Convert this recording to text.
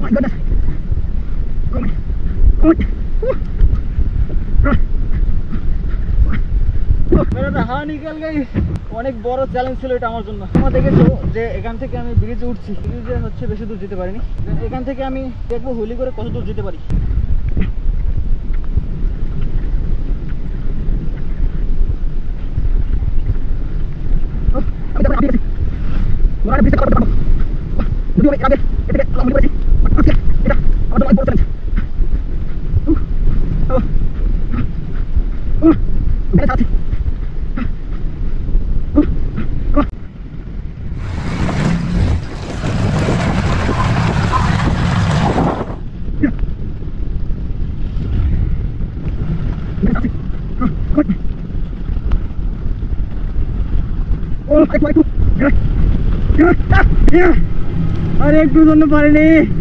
my goodness. Oh my. Oh my. मेरा तो हाँ निकल गई। অনেক বড় চ্যালেঞ্জ ছিল এটা আমার জন্য। তোমরা দেখেছো যে এখান থেকে আমি ব্রিজে উঠছি, ব্রিজে হচ্ছে বেশি দূর যেতে পারিনি। এখান থেকে আমি দেখবো হুইলি করে কত দূর যেতে পারি। अरे एक दो पारिनी।